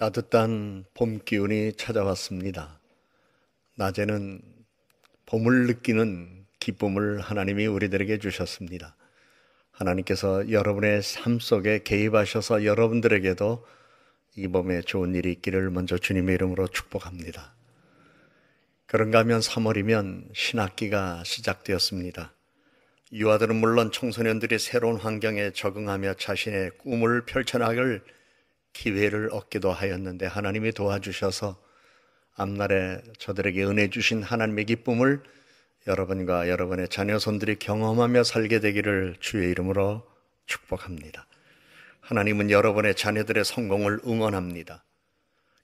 따뜻한 봄 기운이 찾아왔습니다. 낮에는 봄을 느끼는 기쁨을 하나님이 우리들에게 주셨습니다. 하나님께서 여러분의 삶 속에 개입하셔서 여러분들에게도 이 봄에 좋은 일이 있기를 먼저 주님의 이름으로 축복합니다. 그런가 하면 3월이면 신학기가 시작되었습니다. 유아들은 물론 청소년들이 새로운 환경에 적응하며 자신의 꿈을 펼쳐나갈 기회를 얻기도 하였는데 하나님이 도와주셔서 앞날에 저들에게 은혜 주신 하나님의 기쁨을 여러분과 여러분의 자녀손들이 경험하며 살게 되기를 주의 이름으로 축복합니다. 하나님은 여러분의 자녀들의 성공을 응원합니다.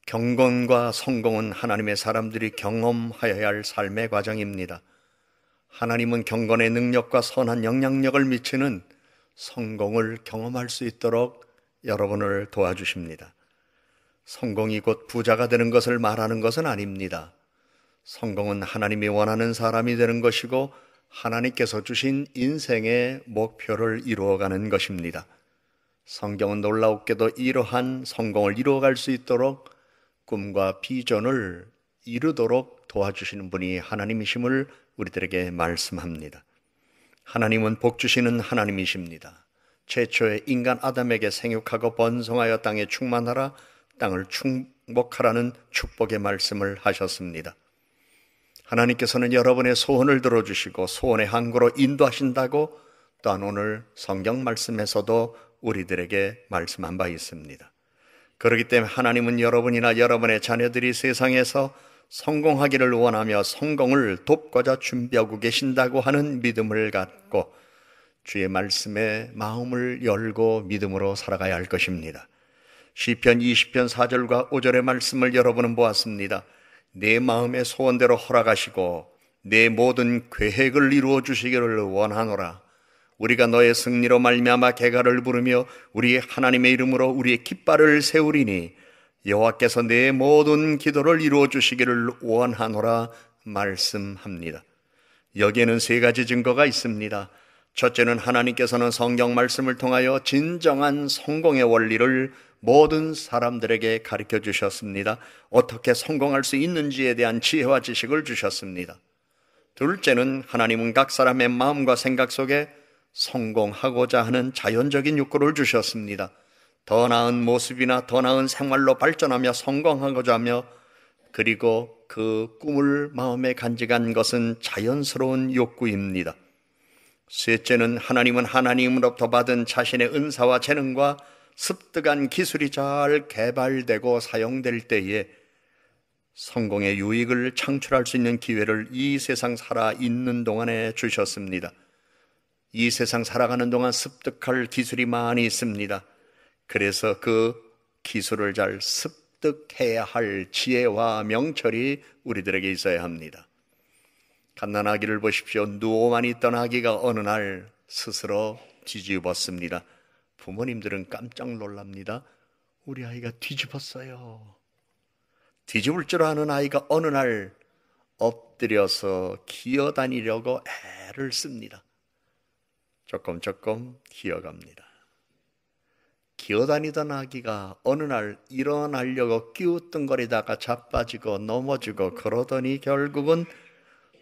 경건과 성공은 하나님의 사람들이 경험하여야 할 삶의 과정입니다. 하나님은 경건의 능력과 선한 영향력을 미치는 성공을 경험할 수 있도록 여러분을 도와주십니다. 성공이 곧 부자가 되는 것을 말하는 것은 아닙니다. 성공은 하나님이 원하는 사람이 되는 것이고 하나님께서 주신 인생의 목표를 이루어가는 것입니다. 성경은 놀라웠게도 이러한 성공을 이루어갈 수 있도록 꿈과 비전을 이루도록 도와주시는 분이 하나님이심을 우리들에게 말씀합니다. 하나님은 복 주시는 하나님이십니다. 최초의 인간 아담에게 생육하고 번성하여 땅에 충만하라, 땅을 축복하라는 축복의 말씀을 하셨습니다. 하나님께서는 여러분의 소원을 들어주시고 소원의 항구로 인도하신다고 또한 오늘 성경 말씀에서도 우리들에게 말씀한 바 있습니다. 그렇기 때문에 하나님은 여러분이나 여러분의 자녀들이 세상에서 성공하기를 원하며 성공을 돕고자 준비하고 계신다고 하는 믿음을 갖고 주의 말씀에 마음을 열고 믿음으로 살아가야 할 것입니다. 시편 20편 4절과 5절의 말씀을 여러분은 보았습니다. 내 마음의 소원대로 허락하시고 내 모든 계획을 이루어 주시기를 원하노라. 우리가 너의 승리로 말미암아 개가를 부르며 우리 하나님의 이름으로 우리의 깃발을 세우리니 여호와께서 내 모든 기도를 이루어 주시기를 원하노라 말씀합니다. 여기에는 세 가지 증거가 있습니다. 첫째는 하나님께서는 성경 말씀을 통하여 진정한 성공의 원리를 모든 사람들에게 가르쳐 주셨습니다. 어떻게 성공할 수 있는지에 대한 지혜와 지식을 주셨습니다. 둘째는 하나님은 각 사람의 마음과 생각 속에 성공하고자 하는 자연적인 욕구를 주셨습니다. 더 나은 모습이나 더 나은 생활로 발전하며 성공하고자 하며 그리고 그 꿈을 마음에 간직한 것은 자연스러운 욕구입니다. 셋째는 하나님은 하나님으로부터 받은 자신의 은사와 재능과 습득한 기술이 잘 개발되고 사용될 때에 성공의 유익을 창출할 수 있는 기회를 이 세상 살아있는 동안에 주셨습니다. 이 세상 살아가는 동안 습득할 기술이 많이 있습니다. 그래서 그 기술을 잘 습득해야 할 지혜와 명철이 우리들에게 있어야 합니다. 갓난아기를 보십시오. 누워만 있던 아기가 어느 날 스스로 뒤집었습니다. 부모님들은 깜짝 놀랍니다. 우리 아이가 뒤집었어요. 뒤집을 줄 아는 아이가 어느 날 엎드려서 기어다니려고 애를 씁니다. 조금 기어갑니다. 기어다니던 아기가 어느 날 일어나려고 끼우뚱거리다가 자빠지고 넘어지고 그러더니 결국은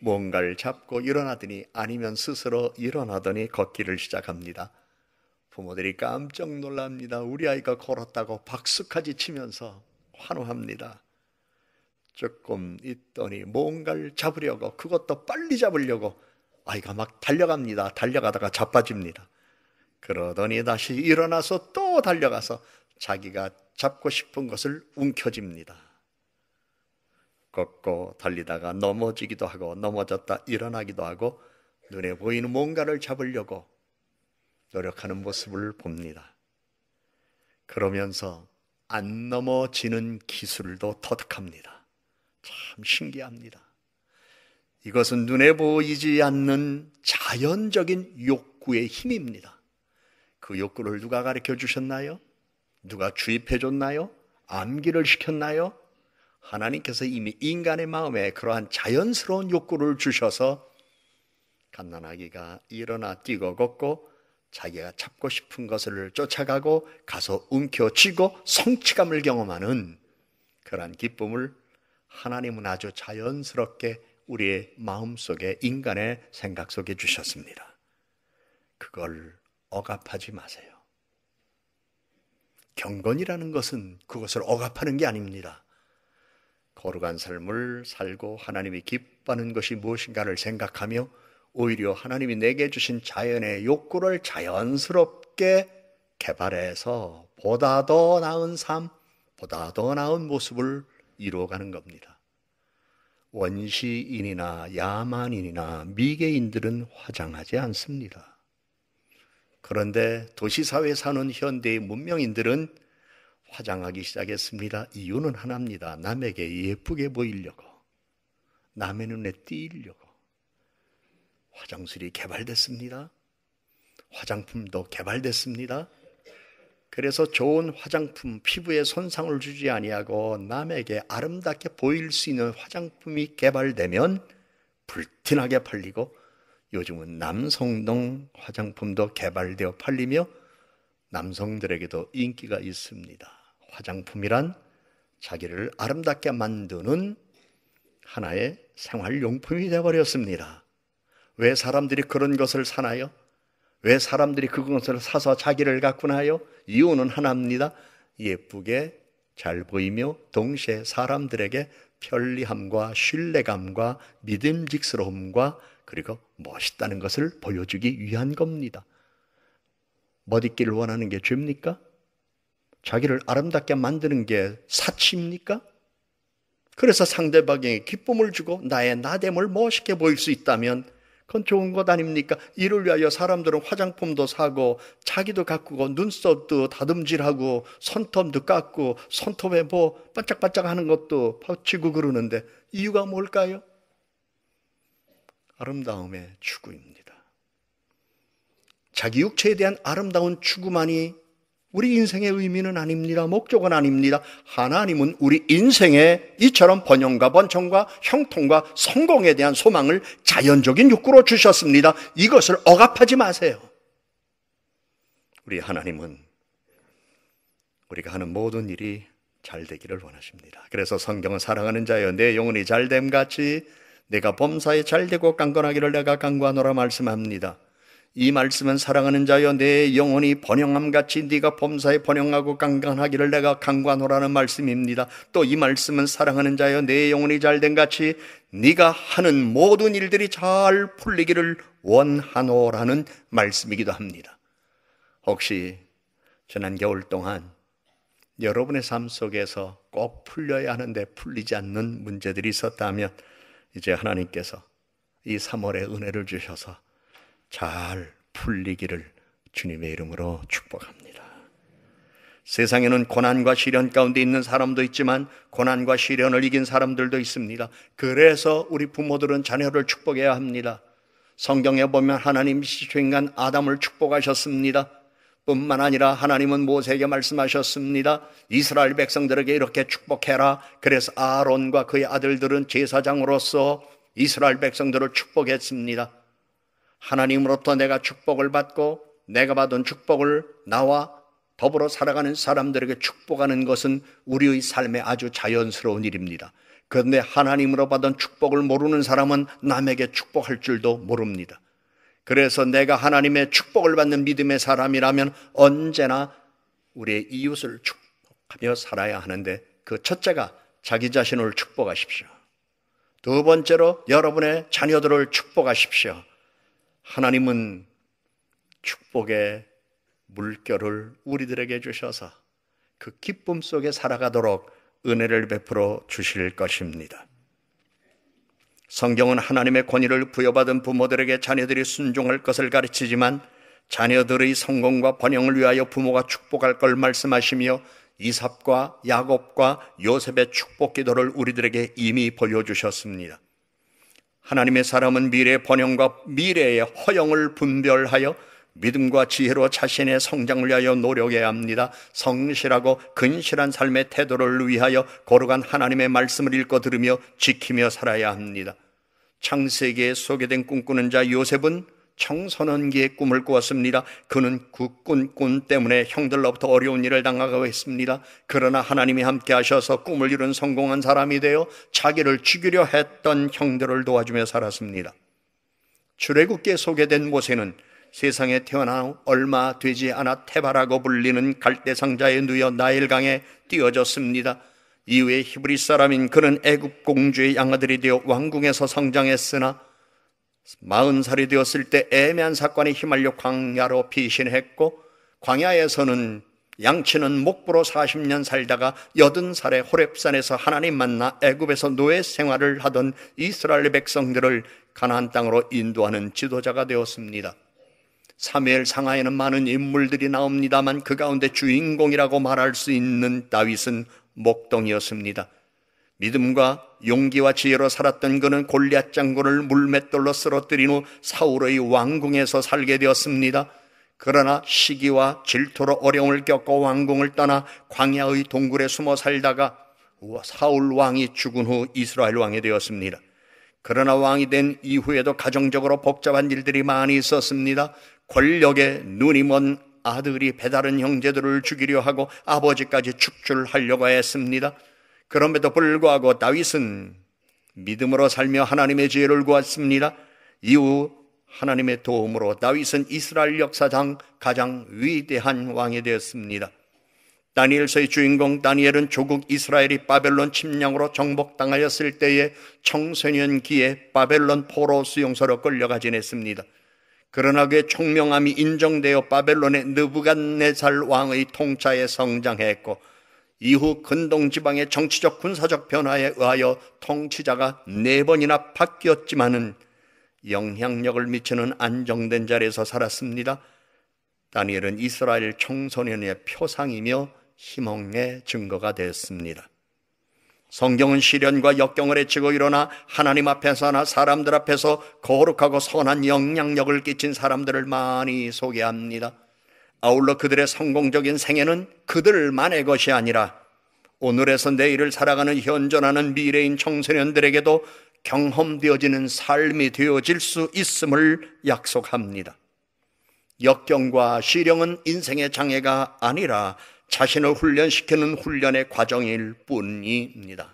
뭔가를 잡고 일어나더니 아니면 스스로 일어나더니 걷기를 시작합니다. 부모들이 깜짝 놀랍니다. 우리 아이가 걸었다고 박수까지 치면서 환호합니다. 조금 있더니 뭔가를 잡으려고 그것도 빨리 잡으려고 아이가 막 달려갑니다. 달려가다가 자빠집니다. 그러더니 다시 일어나서 또 달려가서 자기가 잡고 싶은 것을 움켜쥡니다. 걷고 달리다가 넘어지기도 하고 넘어졌다 일어나기도 하고 눈에 보이는 뭔가를 잡으려고 노력하는 모습을 봅니다. 그러면서 안 넘어지는 기술도 터득합니다. 참 신기합니다. 이것은 눈에 보이지 않는 자연적인 욕구의 힘입니다. 그 욕구를 누가 가르쳐 주셨나요? 누가 주입해 줬나요? 암기를 시켰나요? 하나님께서 이미 인간의 마음에 그러한 자연스러운 욕구를 주셔서 갓난아기가 일어나 뛰고 걷고 자기가 잡고 싶은 것을 쫓아가고 가서 움켜쥐고 성취감을 경험하는 그러한 기쁨을 하나님은 아주 자연스럽게 우리의 마음속에, 인간의 생각 속에 주셨습니다. 그걸 억압하지 마세요. 경건이라는 것은 그것을 억압하는 게 아닙니다. 거룩한 삶을 살고 하나님이 기뻐하는 것이 무엇인가를 생각하며 오히려 하나님이 내게 주신 자연의 욕구를 자연스럽게 개발해서 보다 더 나은 삶, 보다 더 나은 모습을 이루어가는 겁니다. 원시인이나 야만인이나 미개인들은 화장하지 않습니다. 그런데 도시사회에 사는 현대의 문명인들은 화장하기 시작했습니다. 이유는 하나입니다. 남에게 예쁘게 보이려고, 남의 눈에 띄려고. 화장술이 개발됐습니다. 화장품도 개발됐습니다. 그래서 좋은 화장품, 피부에 손상을 주지 아니하고 남에게 아름답게 보일 수 있는 화장품이 개발되면 불티나게 팔리고, 요즘은 남성용 화장품도 개발되어 팔리며 남성들에게도 인기가 있습니다. 화장품이란 자기를 아름답게 만드는 하나의 생활용품이 되어버렸습니다. 왜 사람들이 그런 것을 사나요? 왜 사람들이 그것을 사서 자기를 가꾸나요? 이유는 하나입니다. 예쁘게 잘 보이며 동시에 사람들에게 편리함과 신뢰감과 믿음직스러움과 그리고 멋있다는 것을 보여주기 위한 겁니다. 멋있기를 원하는 게 죄입니까? 자기를 아름답게 만드는 게 사치입니까? 그래서 상대방에게 기쁨을 주고 나의 나됨을 멋있게 보일 수 있다면 그건 좋은 것 아닙니까? 이를 위하여 사람들은 화장품도 사고 자기도 가꾸고 눈썹도 다듬질하고 손톱도 깎고 손톱에 뭐 반짝반짝하는 것도 붙이고 그러는데 이유가 뭘까요? 아름다움의 추구입니다. 자기 육체에 대한 아름다운 추구만이 우리 인생의 의미는 아닙니다. 목적은 아닙니다. 하나님은 우리 인생에 이처럼 번영과 번창과 형통과 성공에 대한 소망을 자연적인 욕구로 주셨습니다. 이것을 억압하지 마세요. 우리 하나님은 우리가 하는 모든 일이 잘 되기를 원하십니다. 그래서 성경은 사랑하는 자여 내 영혼이 잘됨 같이 내가 범사에 잘되고 강건하기를 내가 간구하노라 말씀합니다. 이 말씀은 사랑하는 자여 내 영혼이 번영함같이 네가 범사에 번영하고 강건하기를 내가 간구하노라는 말씀입니다. 또 이 말씀은 사랑하는 자여 내 영혼이 잘된같이 네가 하는 모든 일들이 잘 풀리기를 원하노라는 말씀이기도 합니다. 혹시 지난 겨울 동안 여러분의 삶 속에서 꼭 풀려야 하는데 풀리지 않는 문제들이 있었다면 이제 하나님께서 이 3월에 은혜를 주셔서 잘 풀리기를 주님의 이름으로 축복합니다. 세상에는 고난과 시련 가운데 있는 사람도 있지만 고난과 시련을 이긴 사람들도 있습니다. 그래서 우리 부모들은 자녀를 축복해야 합니다. 성경에 보면 하나님 시초인간 아담을 축복하셨습니다. 뿐만 아니라 하나님은 모세에게 말씀하셨습니다. 이스라엘 백성들에게 이렇게 축복해라. 그래서 아론과 그의 아들들은 제사장으로서 이스라엘 백성들을 축복했습니다. 하나님으로부터 내가 축복을 받고 내가 받은 축복을 나와 더불어 살아가는 사람들에게 축복하는 것은 우리의 삶에 아주 자연스러운 일입니다. 그런데 하나님으로 받은 축복을 모르는 사람은 남에게 축복할 줄도 모릅니다. 그래서 내가 하나님의 축복을 받는 믿음의 사람이라면 언제나 우리의 이웃을 축복하며 살아야 하는데 그 첫째가 자기 자신을 축복하십시오. 두 번째로 여러분의 자녀들을 축복하십시오. 하나님은 축복의 물결을 우리들에게 주셔서 그 기쁨 속에 살아가도록 은혜를 베풀어 주실 것입니다. 성경은 하나님의 권위를 부여받은 부모들에게 자녀들이 순종할 것을 가르치지만 자녀들의 성공과 번영을 위하여 부모가 축복할 걸 말씀하시며 이삭과 야곱과 요셉의 축복 기도를 우리들에게 이미 보여주셨습니다. 하나님의 사람은 미래의 번영과 미래의 허영을 분별하여 믿음과 지혜로 자신의 성장을 위하여 노력해야 합니다. 성실하고 근실한 삶의 태도를 위하여 거룩한 하나님의 말씀을 읽고 들으며 지키며 살아야 합니다. 창세기에 소개된 꿈꾸는 자 요셉은 청소년기에 꿈을 꾸었습니다. 그는 그 꿈 때문에 형들로부터 어려운 일을 당하고 했습니다. 그러나 하나님이 함께 하셔서 꿈을 이룬 성공한 사람이 되어 자기를 죽이려 했던 형들을 도와주며 살았습니다. 출애굽기에 소개된 모세는 세상에 태어나 후 얼마 되지 않아 테바라고 불리는 갈대상자에 누여 나일강에 띄어졌습니다. 이후에 히브리 사람인 그는 애굽 공주의 양아들이 되어 왕궁에서 성장했으나 40살이 되었을 때 애매한 사건에 휘말려 광야로 피신했고, 광야에서는 양치는 목부로 40년 살다가 80살에 호렙산에서 하나님 만나 애굽에서 노예 생활을 하던 이스라엘 백성들을 가나안 땅으로 인도하는 지도자가 되었습니다. 사무엘 상하에는 많은 인물들이 나옵니다만 그 가운데 주인공이라고 말할 수 있는 다윗은 목동이었습니다. 믿음과 용기와 지혜로 살았던 그는 골리앗 장군을 물맷돌로 쓰러뜨린 후 사울의 왕궁에서 살게 되었습니다. 그러나 시기와 질투로 어려움을 겪고 왕궁을 떠나 광야의 동굴에 숨어 살다가 사울 왕이 죽은 후 이스라엘 왕이 되었습니다. 그러나 왕이 된 이후에도 가정적으로 복잡한 일들이 많이 있었습니다. 권력에 눈이 먼 아들이 배다른 형제들을 죽이려 하고 아버지까지 축출하려고 했습니다. 그럼에도 불구하고 다윗은 믿음으로 살며 하나님의 지혜를 구했습니다. 이후 하나님의 도움으로 다윗은 이스라엘 역사상 가장 위대한 왕이 되었습니다. 다니엘서의 주인공 다니엘은 조국 이스라엘이 바벨론 침략으로 정복당하였을 때에 청소년기에 바벨론 포로 수용소로 끌려가 지냈습니다. 그러나 그의 총명함이 인정되어 바벨론의 느부갓네살 왕의 통치하에 성장했고, 이후 근동지방의 정치적 군사적 변화에 의하여 통치자가 4번이나 바뀌었지만은 영향력을 미치는 안정된 자리에서 살았습니다. 다니엘은 이스라엘 청소년의 표상이며 희망의 증거가 되었습니다. 성경은 시련과 역경을 헤치고 일어나 하나님 앞에서나 사람들 앞에서 거룩하고 선한 영향력을 끼친 사람들을 많이 소개합니다. 아울러 그들의 성공적인 생애는 그들만의 것이 아니라 오늘에서 내일을 살아가는 현존하는 미래인 청소년들에게도 경험되어지는 삶이 되어질 수 있음을 약속합니다. 역경과 시련은 인생의 장애가 아니라 자신을 훈련시키는 훈련의 과정일 뿐입니다.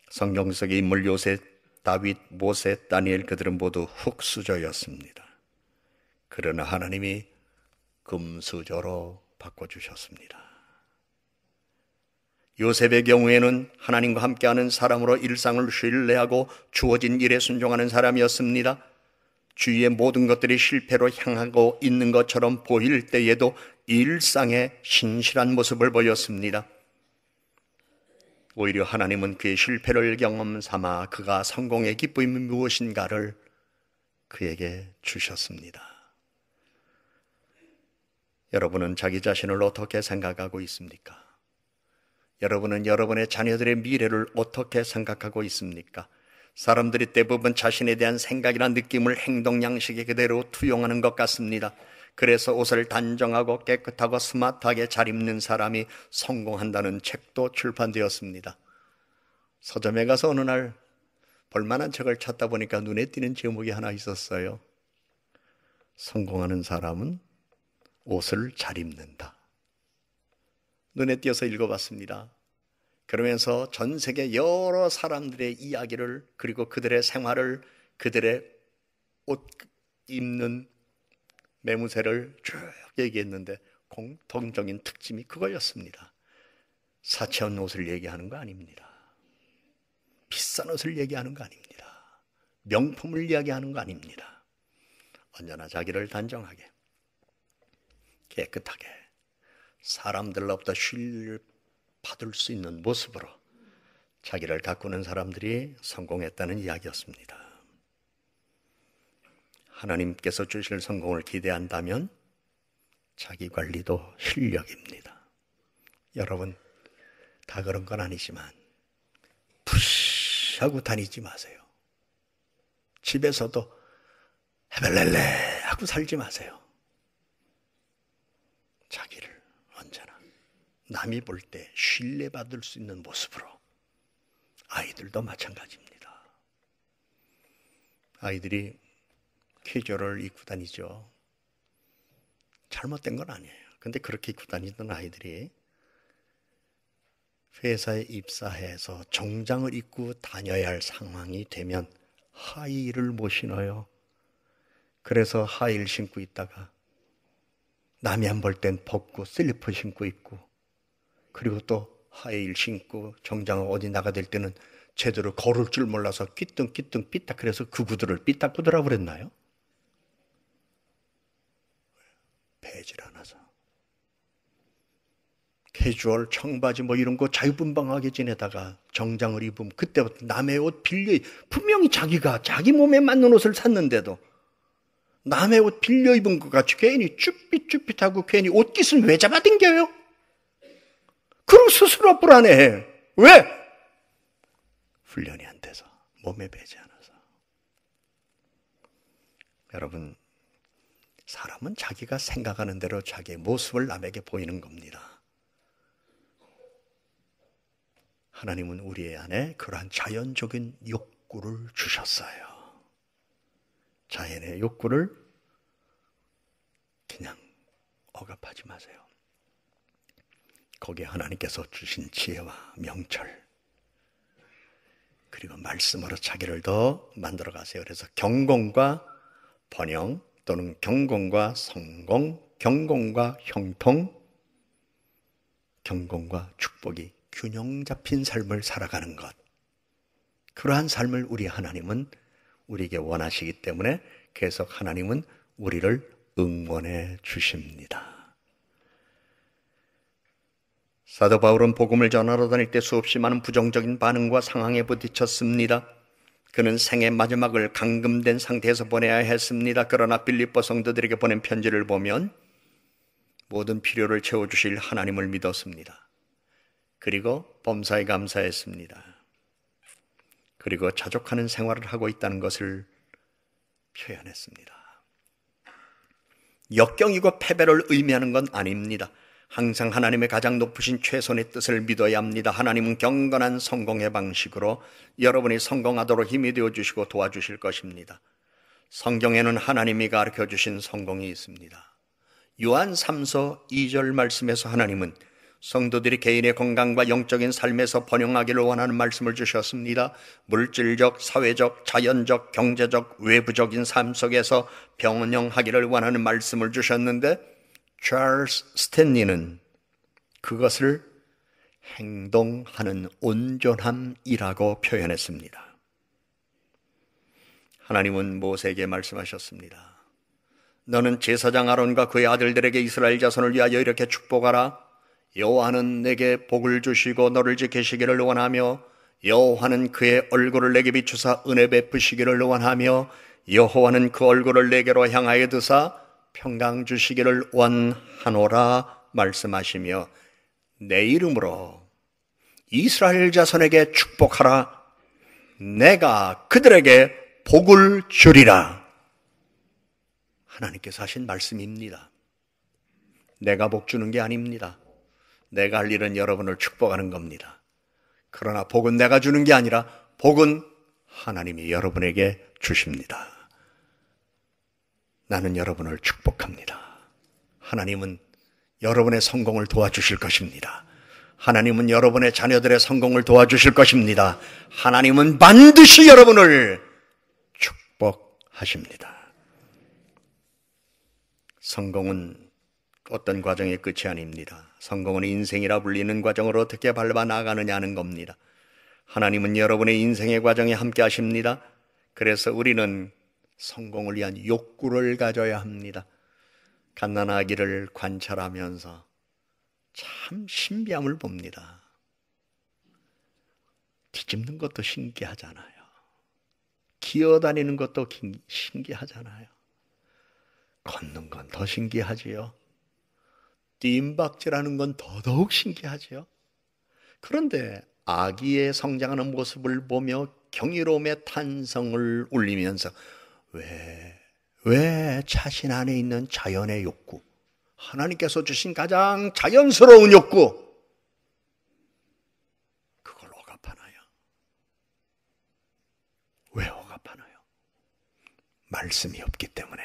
성경 속의 인물 요셉, 다윗, 모세, 다니엘 그들은 모두 흙수저였습니다. 그러나 하나님이 금수저로 바꿔주셨습니다. 요셉의 경우에는 하나님과 함께하는 사람으로 일상을 신뢰하고 주어진 일에 순종하는 사람이었습니다. 주위의 모든 것들이 실패로 향하고 있는 것처럼 보일 때에도 일상에 신실한 모습을 보였습니다. 오히려 하나님은 그의 실패를 경험 삼아 그가 성공의 기쁨이 무엇인가를 그에게 주셨습니다. 여러분은 자기 자신을 어떻게 생각하고 있습니까? 여러분은 여러분의 자녀들의 미래를 어떻게 생각하고 있습니까? 사람들이 대부분 자신에 대한 생각이나 느낌을 행동 양식에 그대로 투영하는 것 같습니다. 그래서 옷을 단정하고 깨끗하고 스마트하게 잘 입는 사람이 성공한다는 책도 출판되었습니다. 서점에 가서 어느 날 볼만한 책을 찾다 보니까 눈에 띄는 제목이 하나 있었어요. 성공하는 사람은 옷을 잘 입는다. 눈에 띄어서 읽어봤습니다. 그러면서 전 세계 여러 사람들의 이야기를, 그리고 그들의 생활을, 그들의 옷 입는 매무새를 쭉 얘기했는데 공통적인 특징이 그거였습니다. 사치한 옷을 얘기하는 거 아닙니다. 비싼 옷을 얘기하는 거 아닙니다. 명품을 이야기하는 거 아닙니다. 언제나 자기를 단정하게, 깨끗하게, 사람들로부터 신뢰를 받을 수 있는 모습으로 자기를 가꾸는 사람들이 성공했다는 이야기였습니다. 하나님께서 주실 성공을 기대한다면 자기 관리도 실력입니다. 여러분, 다 그런 건 아니지만 푸시하고 다니지 마세요. 집에서도 헤벨렐레 하고 살지 마세요. 자기를 언제나 남이 볼 때 신뢰받을 수 있는 모습으로, 아이들도 마찬가지입니다. 아이들이 캐주얼을 입고 다니죠. 잘못된 건 아니에요. 근데 그렇게 입고 다니던 아이들이 회사에 입사해서 정장을 입고 다녀야 할 상황이 되면 하이힐을 못 신어요. 그래서 하이힐 신고 있다가 남이 안 볼 땐 벗고 슬리퍼 신고 있고, 그리고 또 하이힐 신고 정장을 어디 나가될 때는 제대로 걸을 줄 몰라서 끼뚱끼뚱 삐딱그래서 그 구두를 삐딱구두라고 그랬나요? 배질 않아서. 캐주얼 청바지 뭐 이런 거 자유분방하게 지내다가 정장을 입으면 그때부터 남의 옷 빌려, 분명히 자기가 자기 몸에 맞는 옷을 샀는데도 남의 옷 빌려 입은 것 같이 괜히 쭈삣쭈삣하고 괜히 옷깃은 왜 잡아당겨요? 그럼 스스로 불안해해. 왜? 훈련이 안 돼서, 몸에 배지 않아서. 여러분, 사람은 자기가 생각하는 대로 자기의 모습을 남에게 보이는 겁니다. 하나님은 우리 안에 그러한 자연적인 욕구를 주셨어요. 자연의 욕구를 그냥 억압하지 마세요. 거기에 하나님께서 주신 지혜와 명철, 그리고 말씀으로 자기를 더 만들어 가세요. 그래서 경공과 번영, 또는 경공과 성공, 경공과 형통, 경공과 축복이 균형 잡힌 삶을 살아가는 것, 그러한 삶을 우리 하나님은 우리에게 원하시기 때문에 계속 하나님은 우리를 응원해 주십니다. 사도 바울은 복음을 전하러 다닐 때 수없이 많은 부정적인 반응과 상황에 부딪혔습니다. 그는 생의 마지막을 감금된 상태에서 보내야 했습니다. 그러나 빌립보 성도들에게 보낸 편지를 보면 모든 필요를 채워주실 하나님을 믿었습니다. 그리고 범사에 감사했습니다. 그리고 자족하는 생활을 하고 있다는 것을 표현했습니다. 역경이고 패배를 의미하는 건 아닙니다. 항상 하나님의 가장 높으신 최선의 뜻을 믿어야 합니다. 하나님은 경건한 성공의 방식으로 여러분이 성공하도록 힘이 되어주시고 도와주실 것입니다. 성경에는 하나님이 가르쳐주신 성공이 있습니다. 요한 3서 2절 말씀에서 하나님은 성도들이 개인의 건강과 영적인 삶에서 번영하기를 원하는 말씀을 주셨습니다. 물질적, 사회적, 자연적, 경제적, 외부적인 삶 속에서 번영하기를 원하는 말씀을 주셨는데, 찰스 스탠리는 그것을 행동하는 온전함이라고 표현했습니다. 하나님은 모세에게 말씀하셨습니다. 너는 제사장 아론과 그의 아들들에게 이스라엘 자손을 위하여 이렇게 축복하라. 여호와는 내게 복을 주시고 너를 지키시기를 원하며, 여호와는 그의 얼굴을 내게 비추사 은혜 베푸시기를 원하며, 여호와는 그 얼굴을 내게로 향하여 드사 평강 주시기를 원하노라 말씀하시며, 내 이름으로 이스라엘 자손에게 축복하라. 내가 그들에게 복을 주리라. 하나님께서 하신 말씀입니다. 내가 복 주는 게 아닙니다. 내가 할 일은 여러분을 축복하는 겁니다. 그러나 복은 내가 주는 게 아니라 복은 하나님이 여러분에게 주십니다. 나는 여러분을 축복합니다. 하나님은 여러분의 성공을 도와주실 것입니다. 하나님은 여러분의 자녀들의 성공을 도와주실 것입니다. 하나님은 반드시 여러분을 축복하십니다. 성공은 어떤 과정의 끝이 아닙니다. 성공은 인생이라 불리는 과정을 어떻게 밟아 나가느냐는 겁니다. 하나님은 여러분의 인생의 과정에 함께 하십니다. 그래서 우리는 성공을 위한 욕구를 가져야 합니다. 갓난아기를 관찰하면서 참 신비함을 봅니다. 뒤집는 것도 신기하잖아요. 기어다니는 것도 신기하잖아요. 걷는 건 더 신기하지요. 뜀박질하는 건 더더욱 신기하지요. 그런데 아기의 성장하는 모습을 보며 경이로움의 탄성을 울리면서 왜 자신 안에 있는 자연의 욕구, 하나님께서 주신 가장 자연스러운 욕구, 그걸 억압하나요? 왜 억압하나요? 말씀이 없기 때문에,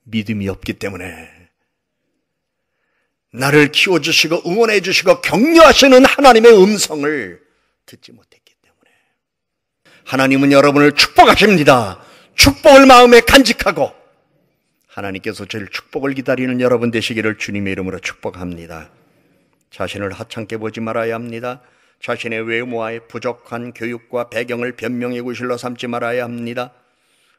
믿음이 없기 때문에, 나를 키워주시고 응원해 주시고 격려하시는 하나님의 음성을 듣지 못했기 때문에. 하나님은 여러분을 축복하십니다. 축복을 마음에 간직하고 하나님께서 제일 축복을 기다리는 여러분 되시기를 주님의 이름으로 축복합니다. 자신을 하찮게 보지 말아야 합니다. 자신의 외모와의 부족한 교육과 배경을 변명의 구실로 삼지 말아야 합니다.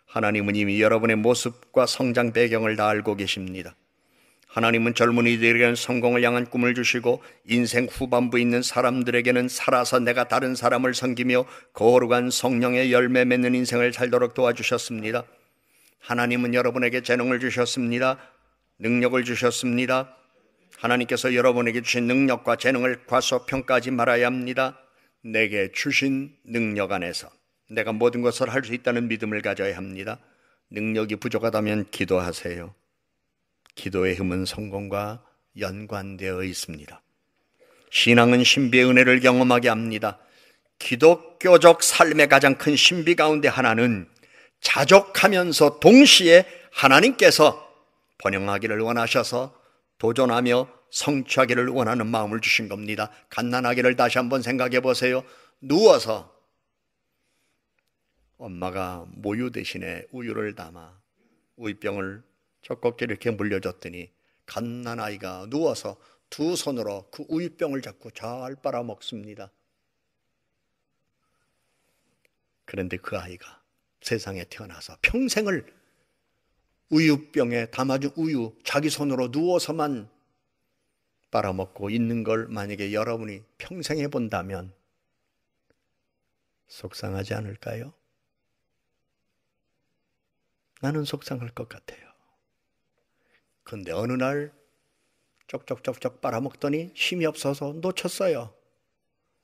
하나님은 이미 여러분의 모습과 성장 배경을 다 알고 계십니다. 하나님은 젊은이들에게는 성공을 향한 꿈을 주시고 인생 후반부에 있는 사람들에게는 살아서 내가 다른 사람을 섬기며 거룩한 성령의 열매 맺는 인생을 살도록 도와주셨습니다. 하나님은 여러분에게 재능을 주셨습니다. 능력을 주셨습니다. 하나님께서 여러분에게 주신 능력과 재능을 과소평가하지 말아야 합니다. 내게 주신 능력 안에서 내가 모든 것을 할 수 있다는 믿음을 가져야 합니다. 능력이 부족하다면 기도하세요. 기도의 힘은 성공과 연관되어 있습니다. 신앙은 신비의 은혜를 경험하게 합니다. 기독교적 삶의 가장 큰 신비 가운데 하나는 자족하면서 동시에 하나님께서 번영하기를 원하셔서 도전하며 성취하기를 원하는 마음을 주신 겁니다. 갓난아기를 다시 한번 생각해 보세요. 누워서 엄마가 모유 대신에 우유를 담아 우유병을 젖꼭지 이렇게 물려줬더니 갓난아이가 누워서 두 손으로 그 우유병을 잡고 잘 빨아먹습니다. 그런데 그 아이가 세상에 태어나서 평생을 우유병에 담아준 우유 자기 손으로 누워서만 빨아먹고 있는 걸 만약에 여러분이 평생 해본다면 속상하지 않을까요? 나는 속상할 것 같아요. 그런데 어느 날 쪽쪽쪽쪽 빨아먹더니 힘이 없어서 놓쳤어요.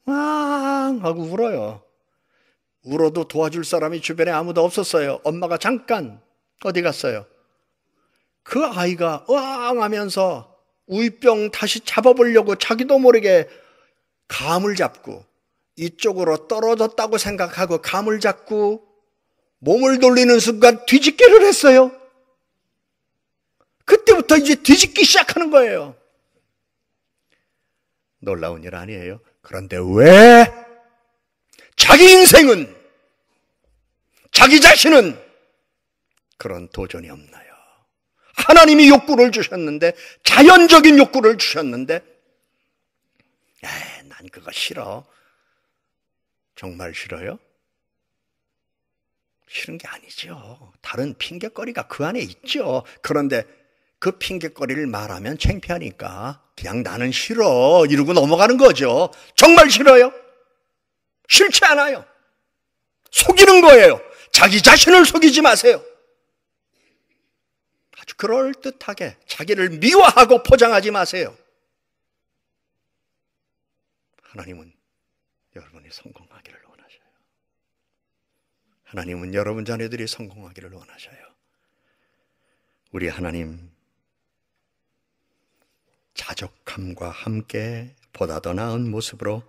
왕 하고 울어요. 울어도 도와줄 사람이 주변에 아무도 없었어요. 엄마가 잠깐 어디 갔어요? 그 아이가 왕 하면서 우유병 다시 잡아보려고 자기도 모르게 감을 잡고 이쪽으로 떨어졌다고 생각하고 감을 잡고 몸을 돌리는 순간 뒤집기를 했어요. 그때부터 이제 뒤집기 시작하는 거예요. 놀라운 일 아니에요? 그런데 왜 자기 인생은, 자기 자신은 그런 도전이 없나요? 하나님이 욕구를 주셨는데, 자연적인 욕구를 주셨는데, 난 그거 싫어. 정말 싫어요? 싫은 게 아니죠. 다른 핑계거리가 그 안에 있죠. 그런데 그 핑계거리를 말하면 창피하니까 그냥 나는 싫어 이러고 넘어가는 거죠. 정말 싫어요? 싫지 않아요. 속이는 거예요. 자기 자신을 속이지 마세요. 아주 그럴듯하게 자기를 미워하고 포장하지 마세요. 하나님은 여러분이 성공하기를 원하셔요. 하나님은 여러분 자녀들이 성공하기를 원하셔요. 우리 하나님, 자족함과 함께 보다 더 나은 모습으로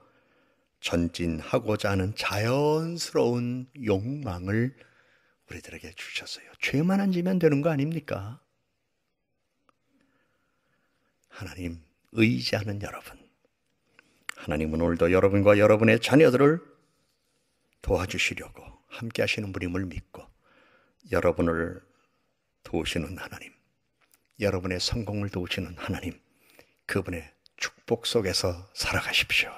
전진하고자 하는 자연스러운 욕망을 우리들에게 주셨어요. 죄만 안 지면 되는 거 아닙니까? 하나님 의지하는 여러분, 하나님은 오늘도 여러분과 여러분의 자녀들을 도와주시려고 함께 하시는 분임을 믿고 여러분을 도우시는 하나님, 여러분의 성공을 도우시는 하나님, 그분의 축복 속에서 살아가십시오.